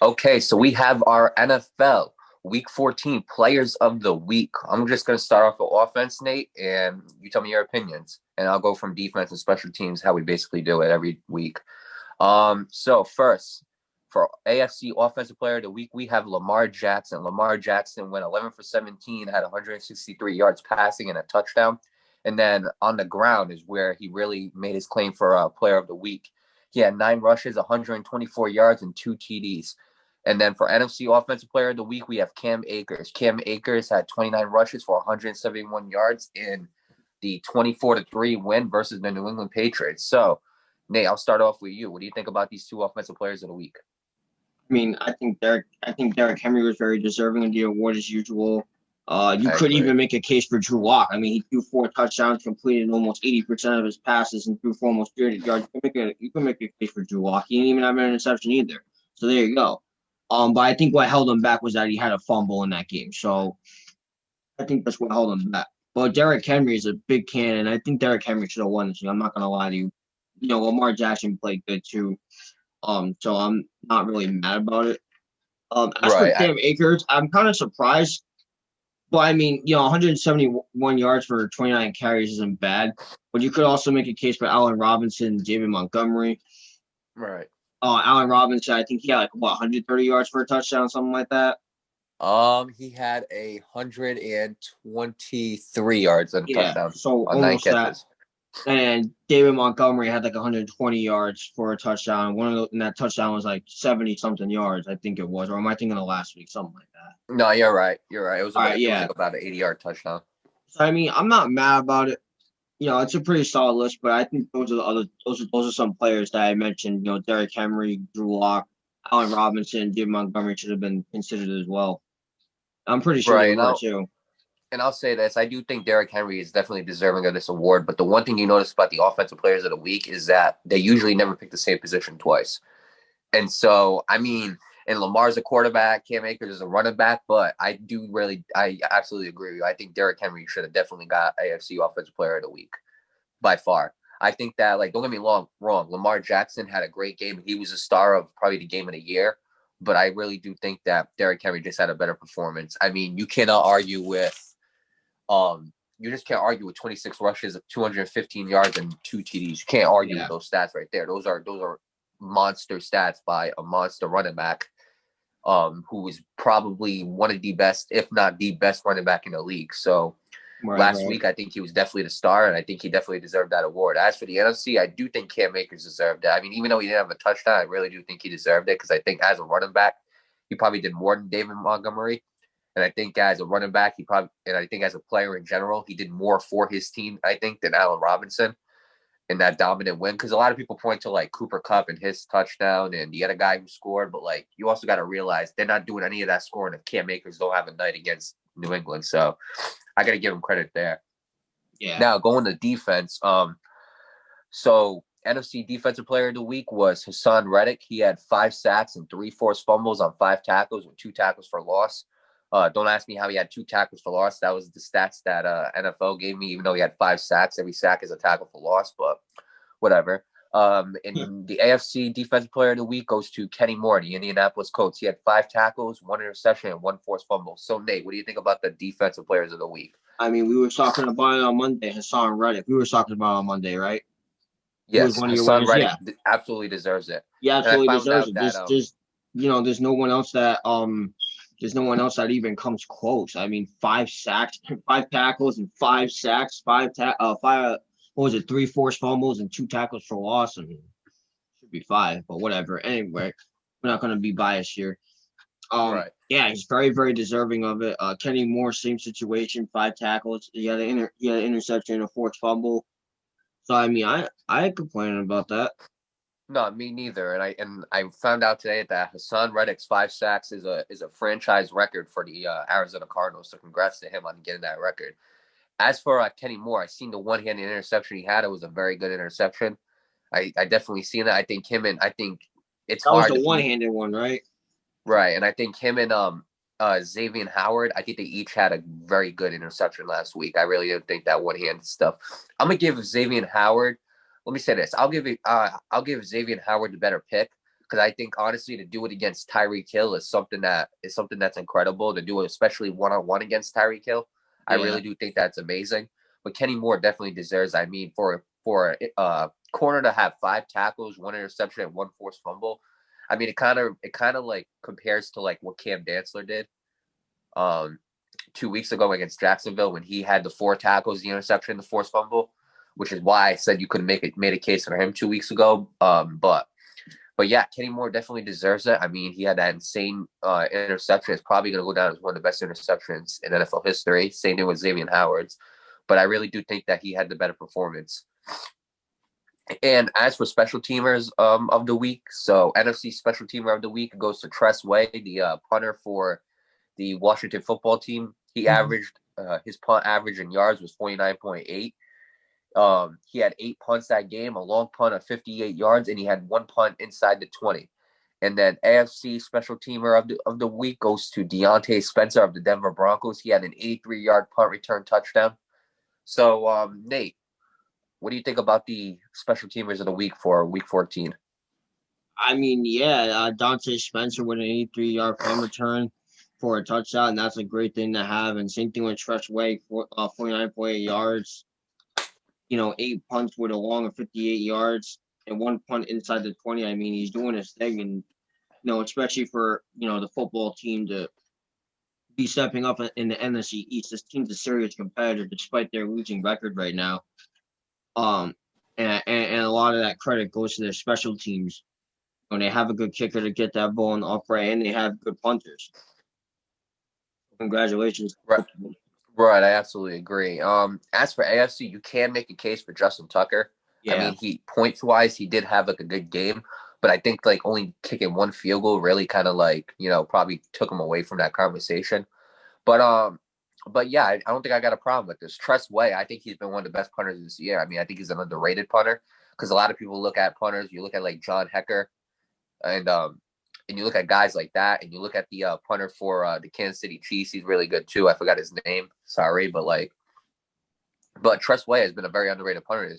Okay, so we have our NFL Week 14 Players of the Week. I'm just going to start off with offense, Nate, and you tell me your opinions. And I'll go from defense and special teams, how we basically do it every week. So first, for AFC Offensive Player of the Week, we have Lamar Jackson. Lamar Jackson went 11 for 17, had 163 yards passing and a touchdown. And then on the ground is where he really made his claim for Player of the Week. He had 9 rushes, 124 yards, and 2 TDs. And then for NFC Offensive Player of the Week, we have Cam Akers. Cam Akers had 29 rushes for 171 yards in the 24-3 win versus the New England Patriots. So, Nate, I'll start off with you. What do you think about these two offensive players of the week? I mean, I think Derrick Henry was very deserving of the award as usual. You I could agree. even make a case for Drew Lock. I mean, he threw 4 touchdowns, completed almost 80% of his passes, and threw for almost 300 yards. You can make a case for Drew Lock. He didn't even have an interception either. So there you go. But I think what held him back was that he had a fumble in that game. So I think that's what held him back. But Derrick Henry is a big cannon. I think Derrick Henry should have won this. I'm not gonna lie to you. Lamar Jackson played good too. So I'm not really mad about it. As for Right. Cam Akers, I'm kind of surprised. But I mean, 171 yards for 29 carries isn't bad. But you could also make a case for Allen Robinson, David Montgomery. Right. Allen Robinson, I think he had 130 yards for a touchdown, something like that. He had 123 yards and a Yeah, touchdown so on 9 almost that. catches. And David Montgomery had 120 yards for a touchdown. And that touchdown was 70 something yards, I think it was. Or am I thinking of last week? Something like that. No, you're right. You're right. All right, It was yeah. like about an 80-yard touchdown. So I mean, I'm not mad about it. It's a pretty solid list, but I think those are some players that I mentioned. Derrick Henry, Drew Lock, Allen Robinson, David Montgomery should have been considered as well. I'm pretty sure they Right. were too. And I'll say this. I do think Derrick Henry is definitely deserving of this award. But the one thing you notice about the offensive players of the week is that they usually never pick the same position twice. And so, I mean, and Lamar's a quarterback, Cam Akers is a running back, but I absolutely agree with you. I think Derrick Henry should have definitely got AFC Offensive Player of the Week by far. I think that, don't get me wrong, Lamar Jackson had a great game. He was a star of probably the game of the year, but I really do think that Derrick Henry just had a better performance. I mean, you cannot argue with, you just can't argue with 26 rushes, 215 yards, and 2 TDs. You can't argue with Yeah. those stats right there. Those are monster stats by a monster running back, who is probably one of the best, if not the best running back in the league. So last Right. week, I think he was definitely the star, and I think he definitely deserved that award. As for the NFC, I do think Cam Akers deserved it. I mean, even though he didn't have a touchdown, I really do think he deserved it because I think as a running back, he probably did more than David Montgomery. And I think as a running back, and I think as a player in general, he did more for his team, I think, than Allen Robinson in that dominant win. Because a lot of people point to Cooper Kupp and his touchdown and the other guy who scored, but you also got to realize they're not doing any of that scoring if Cam Akers don't have a night against New England. So I got to give him credit there. Yeah. Now going to defense, so NFC Defensive Player of the Week was Haason Reddick. He had 5 sacks and 3 forced fumbles on 5 tackles with 2 tackles for loss. Don't ask me how he had 2 tackles for loss. That was the stats that NFL gave me, even though he had 5 sacks. Every sack is a tackle for loss, but whatever. And the AFC Defensive Player of the Week goes to Kenny Moore, the Indianapolis Colts. He had 5 tackles, 1 interception, and 1 forced fumble. So, Nate, what do you think about the Defensive Players of the Week? I mean, we were talking about it on Monday. Haason Reddick. We were talking about it on Monday, right? He was Yes, one of your Haason winners. Reddick Yeah, absolutely deserves it. he And I absolutely found deserves out it. that There's no one else that even comes close. I mean, 5 sacks, 5 tackles, and 5 sacks, 5. What was it? 3 forced fumbles and 2 tackles for loss. I mean, should be 5, but whatever. Anyway, we're not going to be biased here. right. Yeah, he's very, very deserving of it. Kenny Moore, same situation, 5 tackles. He had an interception and a forced fumble. So I mean, I ain't complaining about that. No, me neither. And I found out today that Haason Reddick's 5 sacks is a franchise record for the Arizona Cardinals. So congrats to him on getting that record. As for Kenny Moore, I seen the one-handed interception he had. It was a very good interception. I definitely seen that. I think it's That was hard the to beat. one-handed one, right? Right. And I think him and Xavier Howard, I think they each had a very good interception last week. I really didn't think that one-handed stuff. I'm gonna give Xavier Howard. Let me say this. I'll give Xavier Howard the better pick, because I think honestly to do it against Tyreek Hill is something that's incredible to do it, especially one-on-one against Tyreek Hill. I Yeah. really do think that's amazing. But Kenny Moore definitely deserves. I mean, for a corner to have 5 tackles, 1 interception, and 1 forced fumble. I mean, it kind of like compares to like what Cam Dantzler did 2 weeks ago against Jacksonville when he had the 4 tackles, the interception, the forced fumble, which is why I said you could have made a case for him 2 weeks ago. But yeah, Kenny Moore definitely deserves it. I mean, he had that insane interception. It's probably going to go down as one of the best interceptions in NFL history. Same thing with Xavier Howard's. But I really do think that he had the better performance. And as for special teamers of the week, so NFC special teamer of the week goes to Tress Way, the punter for the Washington football team. He averaged his punt average in yards was 49.8. He had 8 punts that game, a long punt of 58 yards, and he had 1 punt inside the 20. And then AFC special teamer of the week goes to Dionte Spencer of the Denver Broncos. He had an 83-yard punt return touchdown. So, Nate, what do you think about the special teamers of the week for Week 14? I mean, yeah, Dante Spencer with an 83-yard punt return for a touchdown, and that's a great thing to have. And same thing with Tress Way, 49.8 yards. 8 punts with a long of 58 yards and 1 punt inside the 20. I mean, he's doing his thing, and especially for the football team to be stepping up in the NFC East. This team's a serious competitor despite their losing record right now. Um, and a lot of that credit goes to their special teams. When they have a good kicker to get that ball in the upright, and they have good punters. Congratulations. Right. Right, I absolutely agree. As for AFC, you can make a case for Justin Tucker. I Yeah. mean, he points wise, he did have like a good game, but I think like only kicking 1 field goal really kind of like probably took him away from that conversation. But yeah, I don't think I got a problem with this. Tress Way, I think he's been one of the best punters this year. I mean, I think he's an underrated punter because a lot of people look at punters. You look at like John Hecker, and you look at guys like that, and you look at the punter for the Kansas City Chiefs. He's really good too. I forgot his name. Sorry, but Tress Way has been a very underrated punter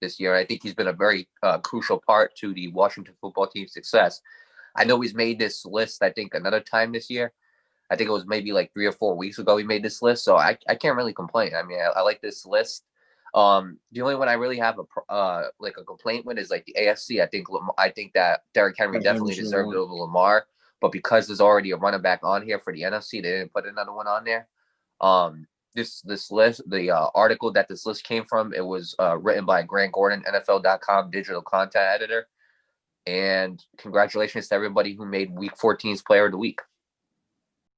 this year. And I think he's been a very crucial part to the Washington football team's success. I know he's made this list, I think, another time this year. I think it was maybe like 3 or 4 weeks ago he made this list. So I can't really complain. I mean, I like this list. The only one I really have a complaint with is like the AFC. I think that Derrick Henry definitely deserved it over Lamar, but because there's already a running back on here for the NFC, they didn't put another one on there. This list, the article that this list came from, it was written by Grant Gordon, NFL.com digital content editor. And congratulations to everybody who made Week 14's Player of the Week.